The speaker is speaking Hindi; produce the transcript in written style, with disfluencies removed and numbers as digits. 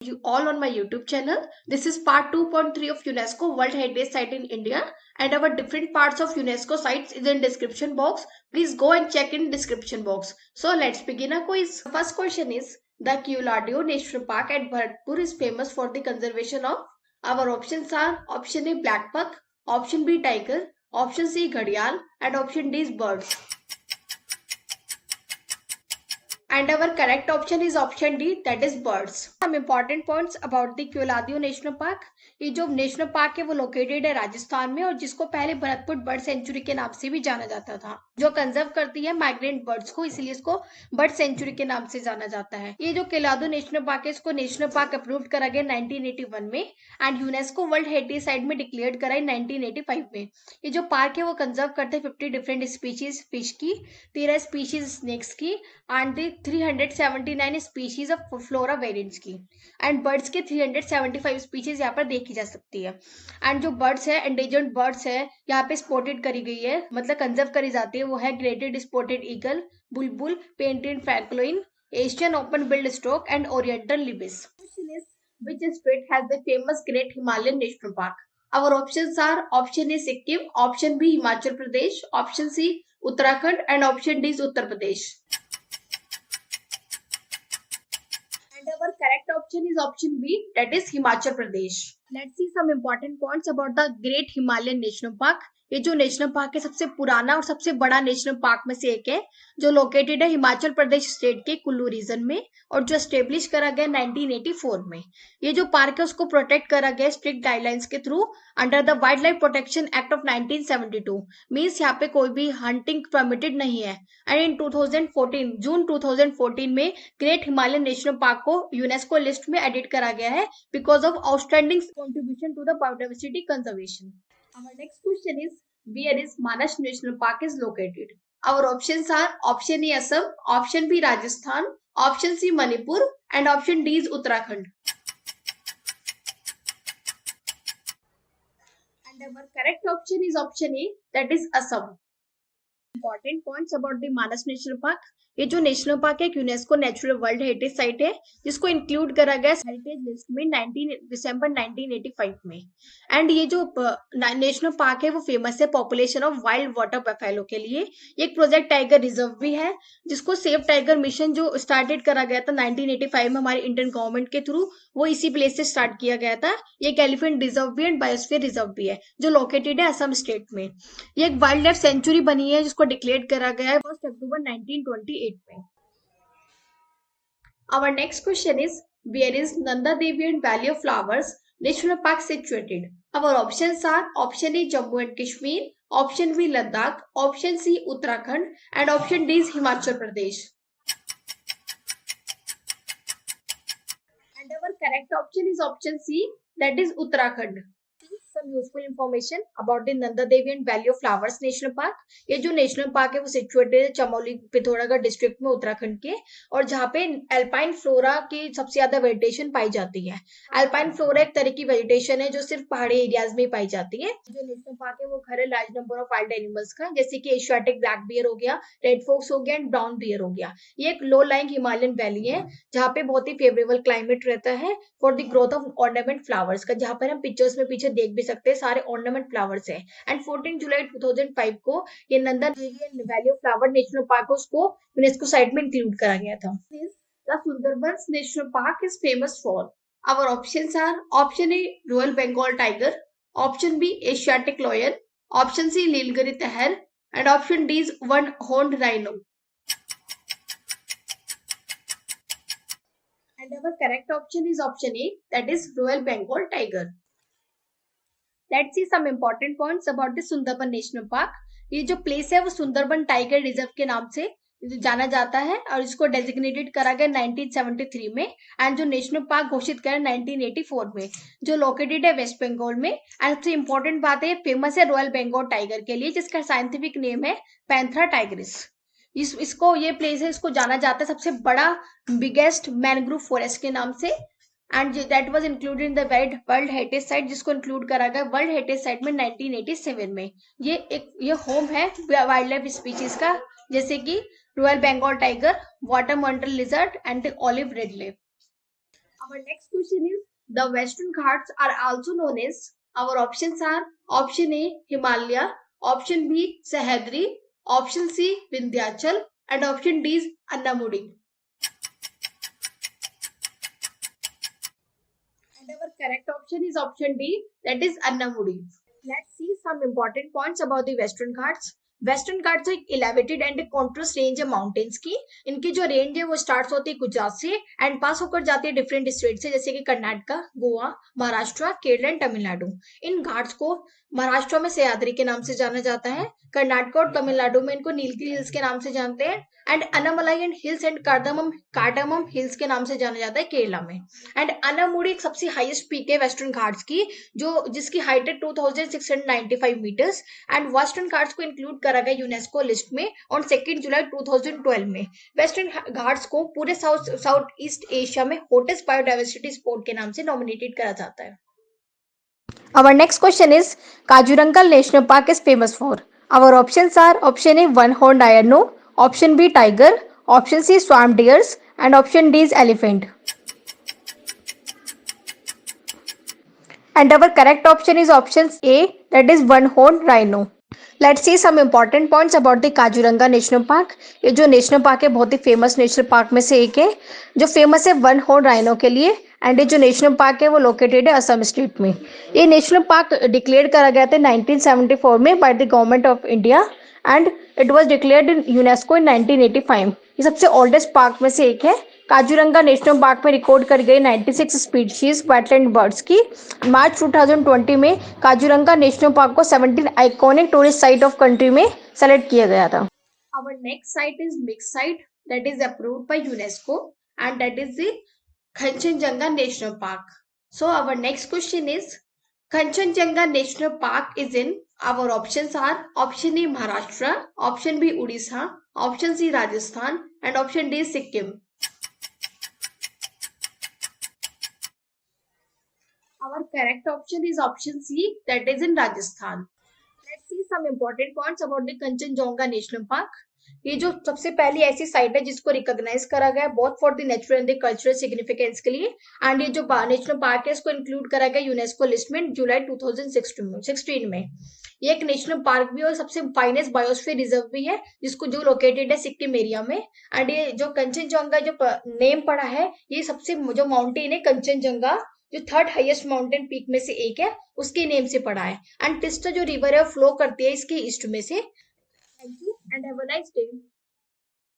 You all on my YouTube channel. This is part 2.3 of UNESCO World Heritage Site in India, and our different parts of UNESCO sites is in description box. Please go and check in description box. So let's begin a quiz. First question is, the Keoladeo National Park at Bharatpur is famous for the conservation of. Our options are option A black buck, option B tiger, option C ghadial, and option D is birds. And our correct option is option D, that is birds. Some important points about the Keoladeo national park. ये जो नेशनल पार्क है वो लोकेटेड है राजस्थान में और जिसको पहले भरतपुर बर्ड सेंचुरी के नाम से भी जाना जाता था, जो कंजर्व करती है माइग्रेंट बर्ड्स को, इसलिए इसको बर्ड सेंचुरी के नाम से जाना जाता है. ये जो केलादो नेशनल पार्क है इसको नेशनल पार्क अप्रूव करा गया 1981 में and UNESCO world heritage site में डिक्लेयर करा 1985 में. ये जो पार्क है वो कंजर्व करते हैं 50 डिफरेंट स्पीशीज फिश की, 13 स्पीशीज स्नेक्स की and 379 species of flora variants की, एंड बर्ड्स के 375 स्पीशीज यहाँ पर देखी जा सकती है. एंड जो बर्ड्स है, एंडेजर्ड बर्ड्स है, यहाँ पे स्पॉटेड करी गई है, मतलब कंजर्व करी जाती है, वो है greater spotted eagle, bulbul, painted francolin, Asian open bill stork and oriental ibis. Question is, which state has the famous Great Himalayan National Park? Our options are option A Sikkim, option B Himachal Pradesh, option C Uttarakhand, and option D is Uttar Pradesh. And our correct option is option B, that is Himachal Pradesh. Let's see some important points about the Great Himalayan National Park. ये जो नेशनल पार्क है सबसे पुराना और सबसे बड़ा नेशनल पार्क में से एक है, जो लोकेटेड है हिमाचल प्रदेश स्टेट के कुल्लू रीजन में और जो स्टेब्लिश करा गया 1984 में. ये जो पार्क है उसको प्रोटेक्ट करा गया स्ट्रिक्ट गाइडलाइंस के through under the wild life protection act of 1972. Means यहाँ पे कोई भी हंटिंग परमिटेड नहीं है. एंड इन 2014 जून 2014 में ग्रेट हिमालयन नेशनल पार्क को यूनेस्को लिस्ट में एडिट करा गया है because of outstanding contribution to the biodiversity conservation. Our next question is, where is Manas National Park is located? Our options are option A Assam, option B Rajasthan, option C Manipur, and option D is Uttarakhand. And our correct option is option A, that is Assam. Important points about the Manas National Park. ये जो नेशनल पार्क है UNESCO natural world heritage site है जिसको इंक्लूड करा गया हेरिटेज लिस्ट में 19 दिसंबर 1985 में. एंड ये जो नेशनल पार्क है वो फेमस है population of wild water buffalo के लिए. एक प्रोजेक्ट टाइगर रिजर्व भी है जिसको सेव टाइगर मिशन जो स्टार्टेड करा गया था 1985 में हमारे इंडियन गवर्नमेंट के थ्रू, वो इसी प्लेस से स्टार्ट किया गया था. ये एक एलिफेंट रिजर्व भी एंड बायोस्फीयर रिजर्व भी है जो लोकेटेड है असम स्टेट में. ये एक वाइल्ड लाइफ सेंचुरी बनी है जिसको डिक्लेयर करा गया है 1 अक्टूबर 1928 में. Our next question is, where is Nanda Devi and Valley of Flowers National Park situated? Our options are option A Jammu and Kashmir, option B Ladakh, option C Uttarakhand, and option D is Himachal Pradesh. And our correct option is option C, that is Uttarakhand. Some useful information about the Nanda Devi and Valley of Flowers National Park. ये जो नेशनल पार्क है वो सिचुएटेड है चमोली पिथौरागढ़ डिस्ट्रिक्ट में उत्तराखंड के, और जहाँ पे अल्पाइन फ्लोरा की सबसे ज्यादा वेजिटेशन पाई जाती है. अल्पाइन फ्लोरा एक तरह की वेजिटेशन है जो सिर्फ पहाड़ी एरियाज में पाई जाती है. जो नेशनल पार्क है वो घर है large number of wild animals का, जैसे कि एशियाटिक ब्लैक बियर हो गया, रेड फोक्स हो गया एंड ब्राउन बियर हो गया. ये एक लो लाइंग हिमालयन वैली है जहाँ पे बहुत ही फेवरेबल क्लाइमेट रहता है for the growth of ornament flowers का, जहाँ पर हम पिक्चर्स में पीछे देख भी सकते हैं सारे ऑर्नामेंट फ्लावर्स है. एंड 14 जुलाई 2005 को ये Nanda Devi and valley of flower national park उसको यूनेस्को साइट में इंक्लूड करा गया था. The Sundarbans national park is famous for. Our options are option A royal Bengal tiger, option B Asiatic lion, option C Nilgiri tahr, and option D is one horned rhino. And our correct option is option A, that is Royal Bengal Tiger. Let's see some important points about the Sundarban national park. ये जो प्लेस है वो सुंदरबन टाइगर रिजर्व के नाम से जाना जाता है और इसको डेजिग्नेटेड करा गया 1973 में एंड जो नेशनल पार्क घोषित करा 1984 में, जो लोकेटेड है वेस्ट बंगाल में. एंड सबसे इंपॉर्टेंट बात है फेमस है रॉयल बंगाल टाइगर के लिए जिसका साइंटिफिक नेम है पैंथरा टाइग्रिस. इसको ये प्लेस है इसको जाना जाता है सबसे बड़ा बिगेस्ट मैनग्रोव फॉरेस्ट के नाम से. And that was included in the world heritage site जिसको इंक्लूड करा गया वर्ल्ड हेरिटेज साइट में 1987 में. ये होम है वाइल्ड लाइफ स्पीशीज का, जैसे कि royal Bengal tiger, water monitor lizard and the olive ridley. Our next question is the Western Ghats are also known as. Our options are option A Himalaya, option B Sahyadri, option C Vindhyachal, and option D is Annamudi. And our correct option is option D, that is Annamudi. Let's see some important points about the Western Ghats. Western Ghats एक इलेवेटेड एंड कॉन्ट्रस्ट रेंज है माउंटेन्स की. इनकी जो रेंज है वो स्टार्ट होती है गुजरात से एंड पास होकर जाती है डिफरेंट स्टेट से, जैसे कि कर्नाटका, गोवा, महाराष्ट्र, केरल एंड तमिलनाडु. इन घाट्स को महाराष्ट्र में सह्याद्री के नाम से जाना जाता है, कर्नाटक और तमिलनाडु में इनको नीलगिरी हिल्स के नाम से जानते हैं, and Anamalai and hills and cardamom hills के नाम से जाना जाता है केरला में. एंड अनामुड़ी एक सबसे हाईएस्ट पीक है वेस्टर्न घाट्स की, जो जिसकी हाइट है 2695 मीटर्स. एंड वेस्टर्न घाट्स को इंक्लूड करा गया यूनेस्को लिस्ट में ऑन 2 जुलाई 2012 में. वेस्टर्न घाट्स को पूरे साउथ ईस्ट एशिया में हॉटेस्ट बायोडाइवर्सिटी स्पॉट के नाम से नॉमिनेटेड करा जाता है. Our next question is Kajurangal National Park is famous for. Our options are option A one-horned rhino, option B tiger, option C swamp deers, and option D is elephant. And our correct option is option A, that is one-horned rhino. Let's see some important points about the Kaziranga national park. ये जो नेशनल पार्क है बहुत ही फेमस नेशनल पार्क में से एक है, जो फेमस है वन हॉर्न राइनो के लिए. एंड ये जो नेशनल पार्क है वो लोकेटेड है असम स्टेट में. ये नेशनल पार्क डिक्लेयर करा गया था 1974 में by the government of India and it was declared in UNESCO इन 1985. ये सबसे ओल्डेस्ट पार्क में से एक है. काजीरंगा नेशनल पार्क में रिकॉर्ड कर गई 96 स्पीशीज वेटलैंड बर्ड्स की. मार्च 2020 में काजीरंगा नेशनल पार्क को 17 iconic tourist site of country में सेलेक्ट किया गया था. Our next site is mixed site that is approved by UNESCO and that is the Kanchenjunga National Park. So our next question is Kanchenjunga National Park is in. Our options are option A Maharashtra, option B Odisha, option C Rajasthan, and option D Sikkim. Our correct option is option C, that is in Rajasthan. Let's see some important points about the Kanchenjunga National Park. ये जो सबसे पहली ऐसी साइट है जिसको रिकॉग्नाइज करा गया both for the natural and the cultural significance के लिए. एंड ये जो नेशनल पार्क है इसको इंक्लूड करा गया यूनेस्को लिस्ट में जुलाई 2016 में. ये एक नेशनल पार्क भी और सबसे फाइनेस्ट बायोस्फीयर रिजर्व भी है, जिसको जो लोकेटेड है सिक्किम एरिया में. एंड ये जो कंचनजंगा जो नेम पड़ा है, ये सबसे जो माउंटेन है कंचनजंगा, जो थर्ड हाईएस्ट माउंटेन पीक में से एक है, उसके नेम से पड़ा है. एंड टिस्टा जो रिवर है फ्लो करती है इसके ईस्ट में से. Thank you and have a nice day.